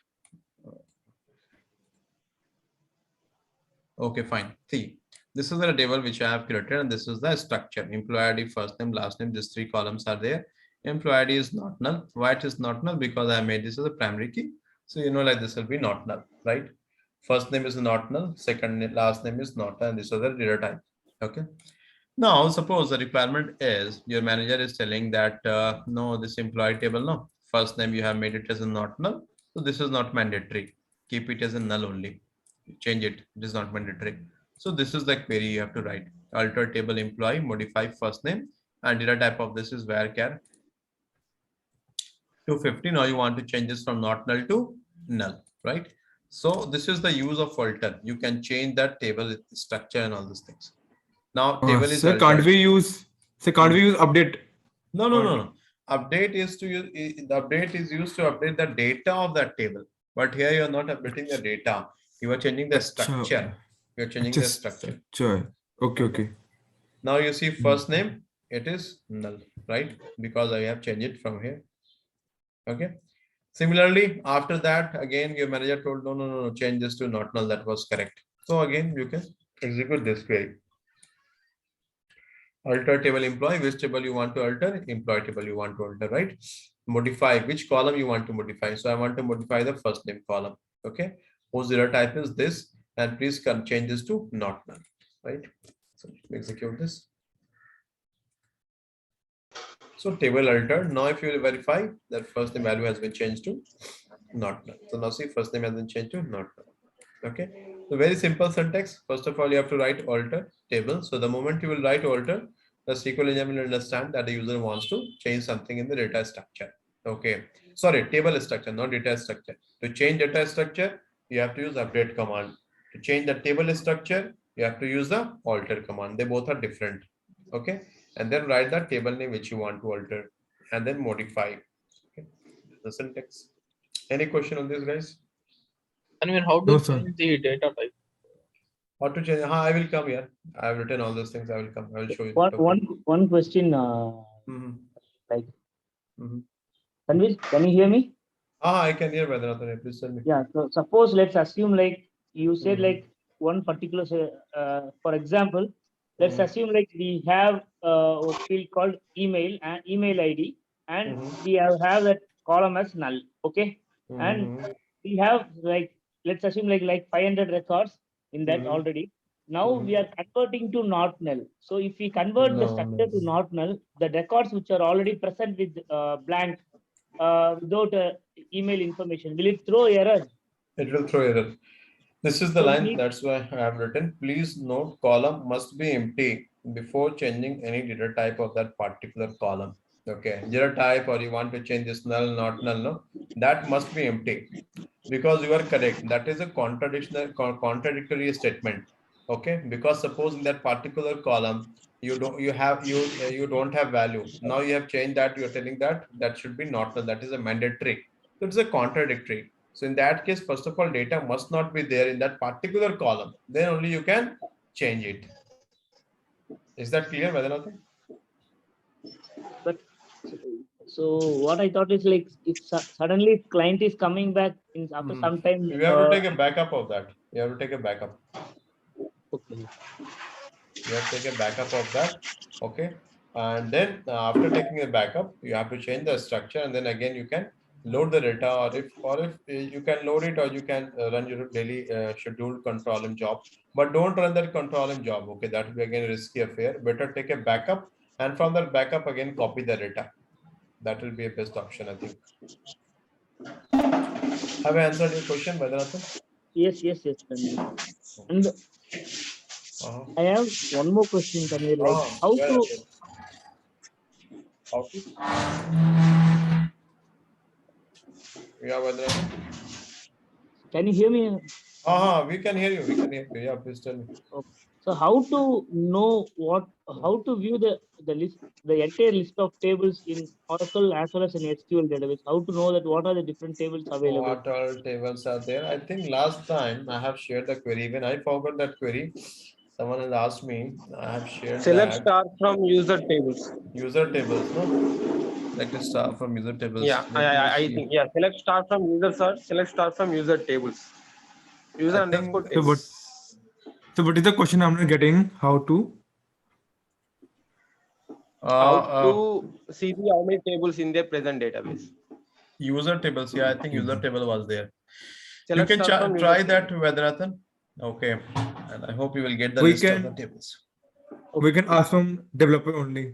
Okay, fine. See, this is the table which I have created, and this is the structure. Employee ID, first name, last name. These three columns are there. Employee ID is not null. Why it is not null? Because I made this as a primary key. So you know, like this will be not null, right? First name is not null. Second last name is not null. And this is the data type. Okay. Now, suppose the requirement is your manager is telling that no, this employee table, no. First name you have made it as a not null. So this is not mandatory. Keep it as a null only. Change it. It is not mandatory. So this is the query you have to write. Alter table employee, modify first name, and data type of this is varchar 250. Now you want to change this from not null to null, right? So this is the use of alter. You can change that table structure and all these things. Now table is Sir, altered. can't we use update? No. Update is to use the update is used to update the data of that table. But here you are not updating the data. You are changing the structure. You are changing the structure. Okay. Now you see first name, it is null, right? Because I have changed it from here. Okay. Similarly, after that, again, your manager told no, change this to not null. That was correct. So again, you can execute this query. Alter table employee, which table you want to alter, employee table you want to alter, right? Modify which column you want to modify. So I want to modify the first name column. Okay. Whose data type is this, and please change this to not null, right? So execute this. So table altered. Now if you will verify that first name value has been changed to not null. So now see first name has been changed to not null. Okay. So very simple syntax. First of all, you have to write alter table. So the moment you will write alter, the SQL engine will understand that the user wants to change something in the data structure. Okay. Sorry, table structure, not data structure. To change data structure, you have to use update command. To change the table structure, you have to use the alter command. They both are different. Okay, and then write the table name which you want to alter, and then modify. Okay, the syntax. Any question on this, guys? Tanvir, how No, to sir. change the data type? How to change? I will come here. I have written all those things. I will come. I will show you. One question, Mm-hmm. like, Mm-hmm. Tanvir, can you hear me? I can hear Vedranathan. Please tell me. Yeah. So suppose let's assume like you said Mhm. like one particular, for example, let's Mhm. assume like we have a field called email and email ID, and Mhm. we have that column as null. Okay, and Mhm. we have like, let's assume like 500 records in that Mhm. already. Now we Mhm. are converting to not null. So if we convert the No, structure no. to not null, the records which are already present with blank, without email information, will it throw error? It will throw error. This is the So we line. need, That's why I have written. Please note column must be empty before changing any data type of that particular column. Okay, data type, or you want to change this null, not null, no, that must be empty, because you are correct. That is a contradictory statement. Okay, because suppose in that particular column you don't have value. Now you have changed that. You are telling that that should be not null. That is a mandatory. So it's a contradictory. So in that case, first of all, data must not be there in that particular column. Then only you can change it. Is that clear, Vedanath? but so what I thought is like if suddenly client is coming back in after some time. You have to take a backup of that. You have to take a backup. Okay. You have to take a backup of that. Okay. And then after taking a backup, you have to change the structure, and then again you can load the data, or if you can load it, or you can run your daily scheduled control and job. But don't run that control and job. Okay, that will be again a risky affair. Better take a backup, and from that backup again copy the data. That will be a best option, I think. Have I answered your question, Vedanath? Yes, yes, yes, Tanvir. And Uh-huh. I have one more question, Tanvir. Like how Yeah, to, how to? Yeah, Vedanath. can you hear me? We can hear you. We can hear you. Yeah, please tell me. Okay. So how to know how to view the list, the entire list of tables in Oracle as well as in SQL database? How to know that what are the different tables available? What all tables are there? I think last time I have shared the query. When I forgot that query, someone has asked me. I have shared Select that star from user tables. user tables. No, like a star from user tables. Yeah, Let me I see. think, yeah, select star from user search, select star from user tables. User I underscore think So what? tables. So what is the question I'm not getting? How to? How to see how many tables in their present database. user tables. Yeah, I think user table was there. You Select can star from user try table. that, Vedranathan. Okay, and I hope you will get the We list of the can tables. we can ask from developer only.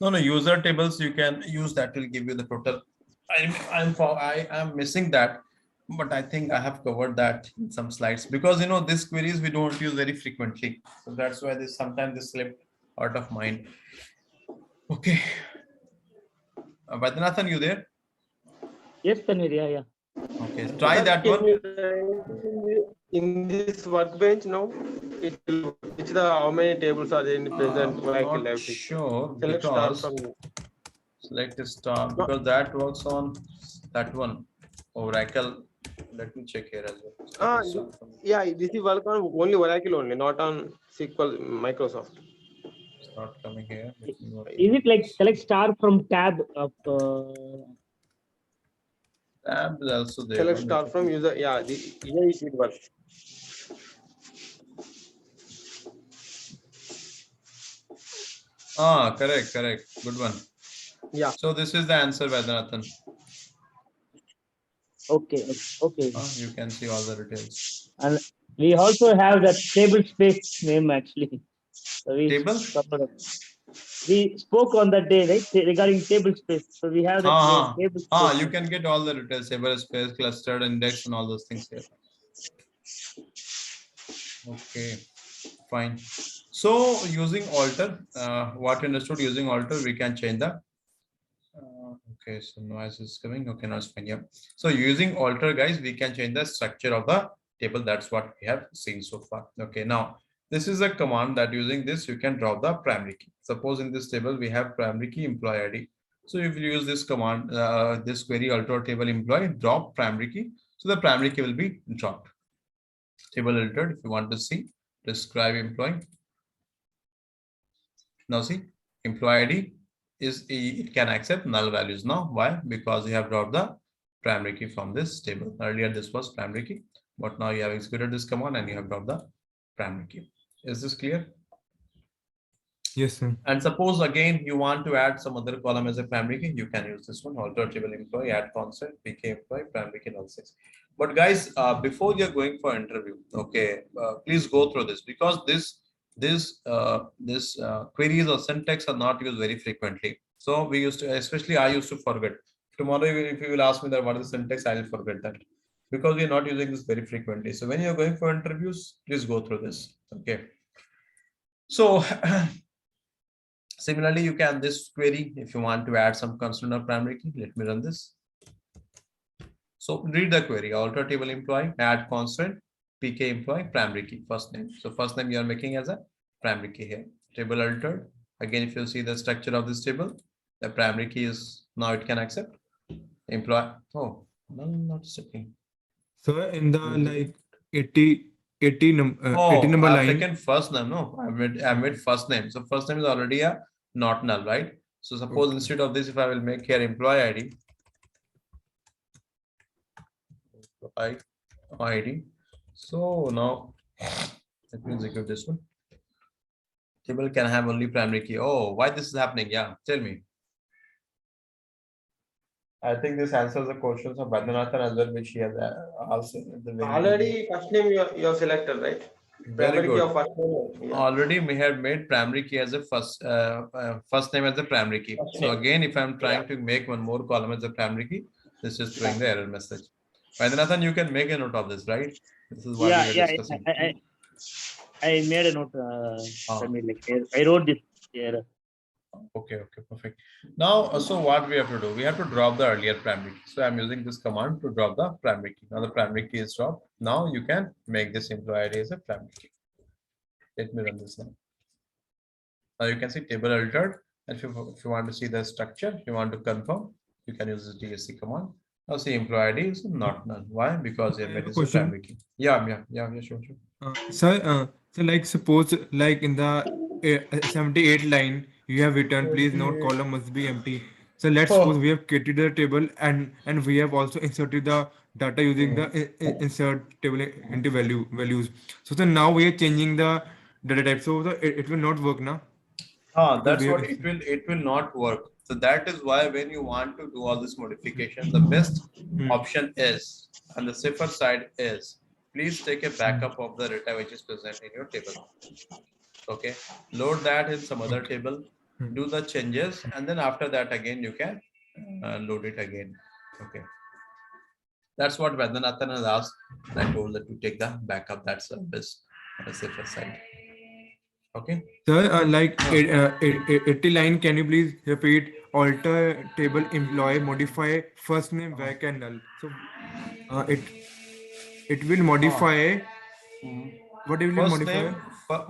No, user tables, you can use that, will give you the total. I am missing that, but I think I have covered that in some slides, because these queries we don't use very frequently. So that's why this sometimes this slipped out of mind. Okay. Vaidyanathan, you there? Yes, Tanvir. Yeah, yeah. Okay, try Sir, that can one. you in this workbench now? It will which the how many tables are there in the present Oracle Not live system. sure, Select star because from select a star, no, because that works on that one, Oracle. Let me check here as well. Select a star from- yeah, this is work on only Oracle only, not on SQL Microsoft. It's not coming here. Let me work Is it like this. select star from tab of Tab is also there. Select No? star from user. Yeah, here it will work. Correct. Good one. Yeah. So this is the answer, Vaidyanathan. okay, okay. You can see all the details. And we also have that table space name actually. So Table? we spoke on that day, right? Regarding table space. So we have that table space You name. can get all the details, table space, clustered index, and all those things here. Okay, fine. So using alter, what understood using alter, we can change the. Okay, so noise is coming. Okay, now it's fine. Yeah. So using alter, guys, we can change the structure of the table. That's what we have seen so far. Okay, now This is a command that using this, you can drop the primary key. Suppose in this table, we have primary key employee ID. So if you use this command, this query alter table employee drop primary key. So the primary key will be dropped. Table altered, if you want to see, describe employee. Now see, employee ID it can accept null values now. Why? Because you have dropped the primary key from this table. Earlier this was primary key, but now you have executed this command and you have dropped the primary key. Is this clear? Yes, sir. And suppose again you want to add some other column as a primary key, you can use this one, alter table employee, add constant, PK employee, primary key null 6. But guys, before you're going for interview, okay, please go through this, because this queries or syntax are not used very frequently. So we used to, especially I used to forget. Tomorrow, if you will ask me that what is syntax, I will forget that, because we are not using this very frequently. So when you're going for interviews, please go through this. Okay. So similarly, you can this query if you want to add some constant or primary key. Let me run this. So read the query, alter table employee, add constant, PK employee, primary key, first name. So first name you are making as a primary key here. Table altered. Again, if you see the structure of this table, the primary key is now it can accept employee. Oh, no, not sticking. So in the like 80 number I've line. taken first name. No, I made first name. So first name is already a not null, right? So suppose Okay. instead of this, if I will make here employee ID. So now let me execute this one. Table can have only primary key. Oh, why this is happening? Yeah, tell me. I think this answers the questions of Badranathan as well, which he has asked at the very Already first name you have selected, right? Very Primary key good. of first name. Yeah. Already we have made primary key as a first name as a primary key. First So name. again, if I'm trying to make one more column as a primary key, this is throwing the error message. Badranathan, you can make a note of this, right? This is what Yeah, we are yeah. discussing. I made a note. I wrote this here. Okay, perfect. Now, so what we have to do? We have to drop the earlier primary key. So I'm using this command to drop the primary key. Now the primary key is dropped. Now you can make this employee ID as a primary key. Let me run this now. Now you can see table altered. And if you want to see the structure, you want to confirm, you can use this DSC command. Now see employee ID is not null. Why? Because you have made this a primary key. Yeah, sure. So like suppose like in the 78 line you have written please note column must be empty. So let's suppose we have created the table and we have also inserted the data using the insert table into values. So now we are changing the data type. So it will not work now. That's what it will not work. So that is why when you want to do all this modification, the best option is, and the safer side is, please take a backup of the data which is present in your table. Okay, load that in some other table, do the changes, and then after that again you can load it again. Okay, that's what Vedanthan has asked. I told that to take the backup. That's the best on the safer side. Okay. Sir, like 80 line, can you please repeat alter table employee modify first name vac and null? So it will modify. What will it First modify? name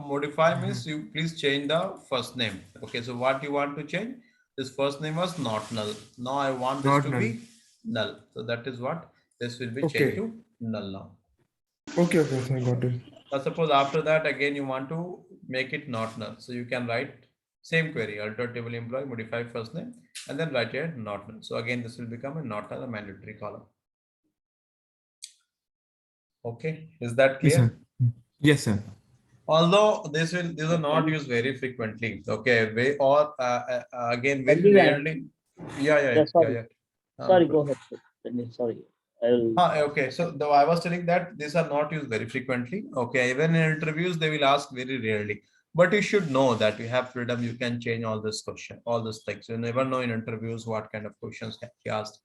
modify means you please change the first name. Okay, so what you want to change? This first name was not null. Now I want this Not to null. be null. So that is what this will be changed to null now. Okay, sir, got it. Now suppose after that again you want to make it not null. So you can write same query, alter table employee, modify first name, and then write here not null. So again this will become a not null, a mandatory column. Okay, is that clear? Yes, sir. Yes, sir. Although these are not used very frequently. Okay, again very rarely. Yeah. Sorry, go ahead. Sorry. Okay, so though I was telling that these are not used very frequently. Okay, even in interviews they will ask very rarely. But you should know that you have freedom. You can change all this question, all these things. You never know in interviews what kind of questions can be asked.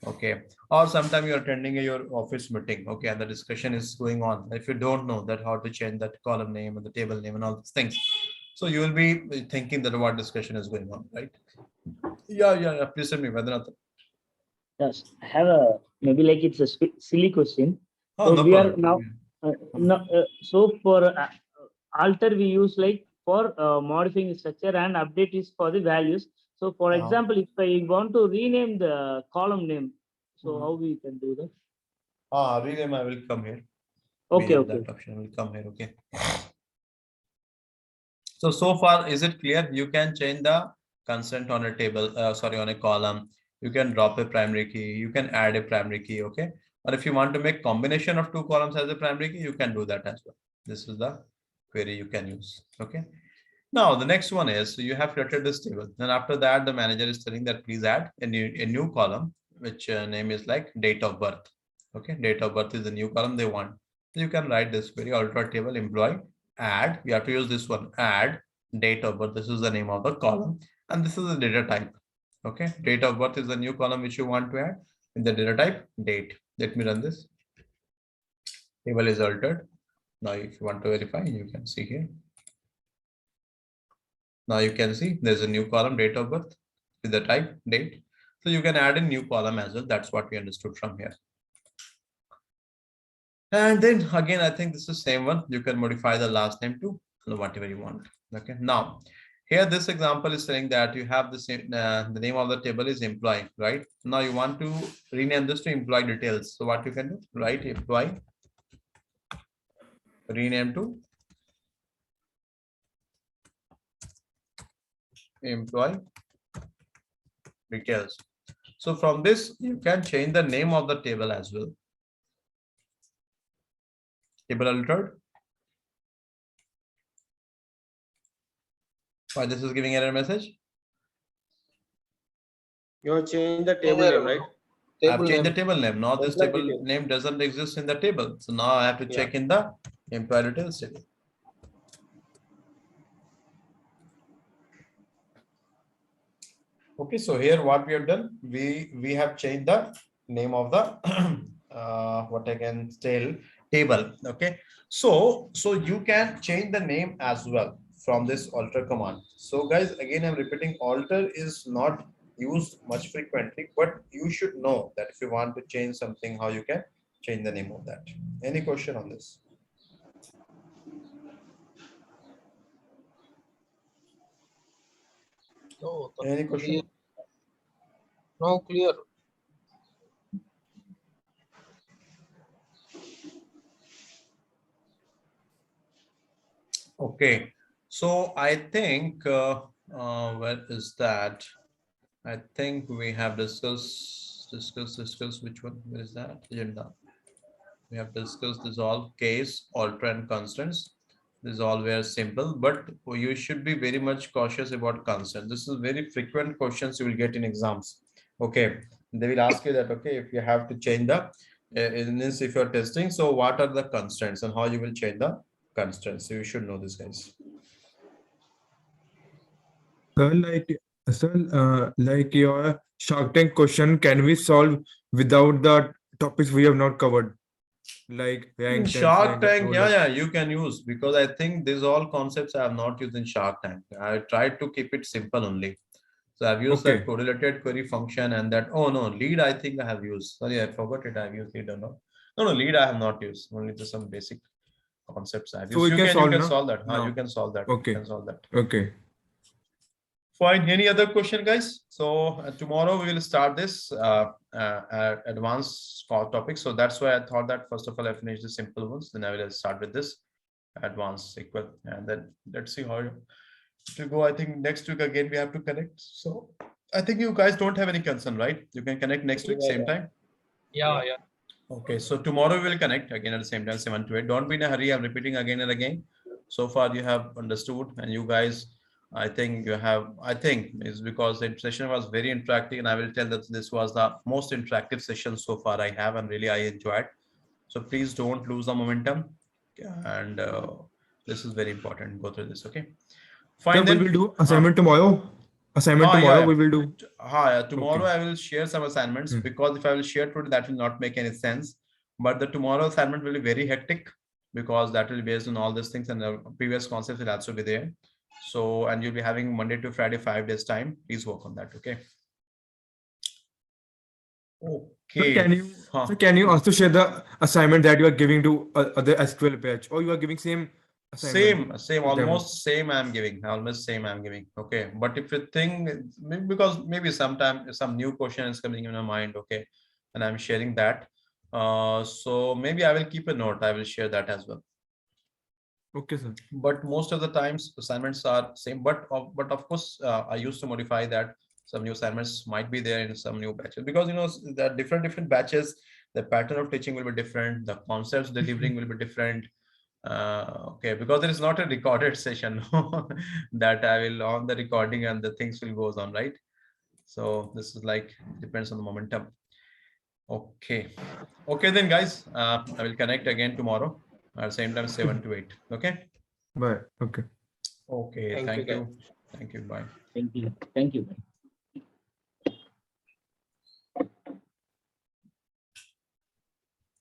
Okay, or sometime you're attending your office meeting. Okay, and the discussion is going on. If you don't know that how to change that column name and the table name and all these things, so you will be thinking that what discussion is going on, right? Yeah. Please tell me, Vedranathan. Yes, I have a maybe like it's a silly question. Oh, So no we problem. are now so for alter we use like for modifying structure, and update is for the values. So for example, if I want to rename the column name, so how we can do that? Rename, I will come here. Okay, Rename, okay. that option will come here. Okay. So far, is it clear? You can change the constant on a table, sorry, on a column. You can drop a primary key. You can add a primary key. Okay. Or if you want to make combination of two columns as a primary key, you can do that as well. This is the query you can use. Okay. Now the next one is, so you have created this table. Then after that, the manager is telling that please add a new column, which name is like date of birth. Okay. Date of birth is the new column they want. So you can write this query, alter table employee add. We have to use this one, add date of birth. This is the name of the column, and this is the data type. Okay. Date of birth is the new column which you want to add in the data type date. Let me run this. Table is altered. Now if you want to verify, you can see here. Now you can see there's a new column, date of birth with the type date. So you can add a new column as well. That's what we understood from here. And then again, I think this is same one. You can modify the last name to whatever you want. Okay. Now here, this example is saying that you have the same, the name of the table is employee, right? Now you want to rename this to employee details. So what you can do, write employee, rename to employee details. So from this, you can change the name of the table as well. Table altered. Why this is giving error message? You have changed the table name, right? I've changed the table name. Now this Employee table details. name doesn't exist in the table. So now I have to check in the employee details table. Okay, so here what we have done, we have changed the name of the what I can tell table. Okay, so you can change the name as well from this alter command. So guys, again I'm repeating, alter is not used much frequently, but you should know that if you want to change something, how you can change the name of that. Any question on this? No, Any question? no, clear. Okay, so I think where is that? I think we have discussed which one? Where is that agenda? We have discussed this all case, alter and constants. This is all very simple, but you should be very much cautious about constants. This is very frequent questions you will get in exams. Okay, they will ask you that, okay, if you have to change the in this, if you're testing, so what are the constants and how you will change the constants? So you should know this, guys. Like your Shark Tank question, can we solve without the topics we have not covered? Like rank, Shark Tank, roll yeah, up. yeah, you can use, because I think these all concepts I have not used in Shark Tank. I tried to keep it simple only. So I've used that Okay. correlated query function and that. Oh no, lead I think I have used. Sorry, I forgot it. I've used lead or not. No, lead I have not used. Only just some basic concepts I've So used. we You can can solve solve that. now. You can solve that. You Okay. can solve that. Okay. Fine. Any other question, guys? So tomorrow we will start this advanced topic. So that's why I thought that first of all I finish the simple ones. Then I will start with this advanced SQL, and then let's see how to go. I think next week again we have to connect. So I think you guys don't have any concern, right? You can connect next week, same time. Yeah. Okay, so tomorrow we will connect again at the same time, 7 to 8. Don't be in a hurry. I'm repeating again and again. So far you have understood, and you guys, I think is because the session was very interactive, and I will tell that this was the most interactive session so far I have, and really I enjoyed. So please don't lose the momentum, and this is very important. Go through this, okay? Fine, So we then. will do assignment tomorrow. We will do. Tomorrow Okay. I will share some assignments, Hmm. because if I will share today, that will not make any sense. But the tomorrow assignment will be very hectic, because that will be based on all these things, and the previous concepts will also be there. So, and you'll be having Monday to Friday, 5 days time. Please work on that. Okay. So Okay. can you also share the assignment that you are giving to other SQL batch, or you are giving same assignment. Same, Demo. almost same I'm giving, okay. But if you think, because maybe sometime some new question is coming in my mind, okay, and I'm sharing that, so maybe I will keep a note, I will share that as well. Okay, sir. But most of the times assignments are same, but of course I used to modify that. Some new assignments might be there in some new batches, because there are different batches, the pattern of teaching will be different, the concepts delivering will be different. Okay, because there is not a recorded session that I will on the recording and the things will goes on, right? So this is like depends on the momentum. Okay, then guys, I will connect again tomorrow at same time 7 to 8. Okay. Bye. Okay. Okay, Thank you, thank you. guys. Thank you. Bye. Thank you. Thank you.